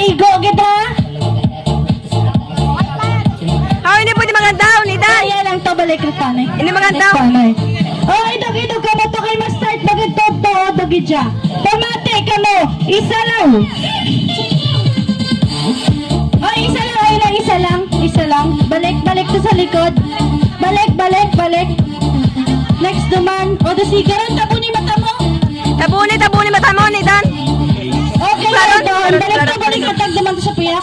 maigo kita. Oh, hindi pwede magandaw ni Dan. Kaya lang to balik tanay. Hindi magandaw. Oh, idog ka mo to kay ma-start bagid to bagid siya. Pamate ka mo. Isa lang. Oh, isa lang. Balik to sa likod. Balik. Next naman. O, the sigaran, tabuni mata mo. Tabuni mata mo ni Dan. Okay, Klaron, doon. klaron. Balik ka tag naman to sa piyak.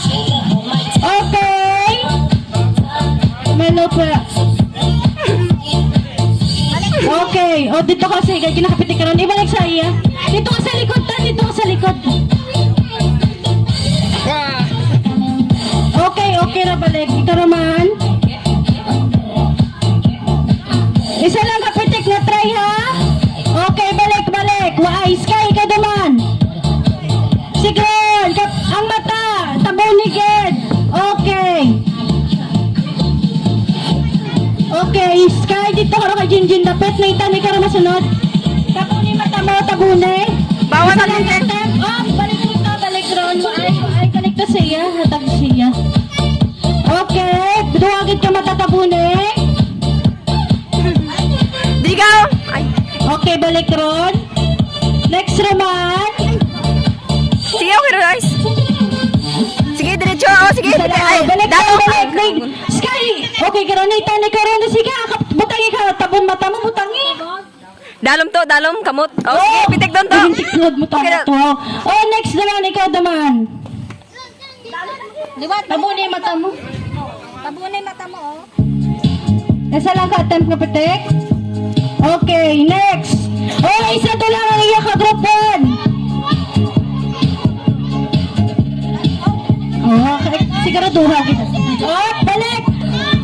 Okay. Melo pa. Okay. O, dito ka sa higay. Kinakapit ka ron. Ibalik sa iya. Dito ka sa likod, ta. Dito ka sa likod. Okay na balik. Ito naman. Isa lang kapitik na try ha. Okay, balik. Wais ka, ikaw naman. Sigron, ang mata. Tabunigid. Okay, Sky, dito ka kay Jinjin dapit. Naitani ka rin masunod. Tabuni mata mo, tabuni. Bawal Isa na lang din. attempt. Balik ron. Ay, connect to siya. Hatag siya. Okay, duwagit ka matatabuni. Digaw. Ay. Okay, balik ron. Next naman. Sige, okay guys. Sige, diretso. Oh, sige. Isa lang. Ay, Balik dalo. balik. Sky, okay ka ron. Itani ka ron. Sige, butangi ka. Tabon mata mo, butangi. Dalom kamot. Oh, sige, pitik doon to. Tiklod mo Okay na. to. Oh, next naman, ikaw naman. Tabuni mata mo. Tabunin mata mo, oh. Isa lang ka, attempt na pitik. Okay, next. Oh, isa to lang ang iya ka, group 1. Oh, siguraduha kita. Oh, balik.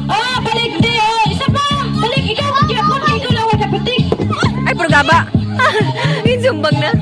Oh, balik di. Oh, isa pa. Balik, ikaw. Ikaw lang ang kapitik. Ay, puro gaba. Yung sumbang na.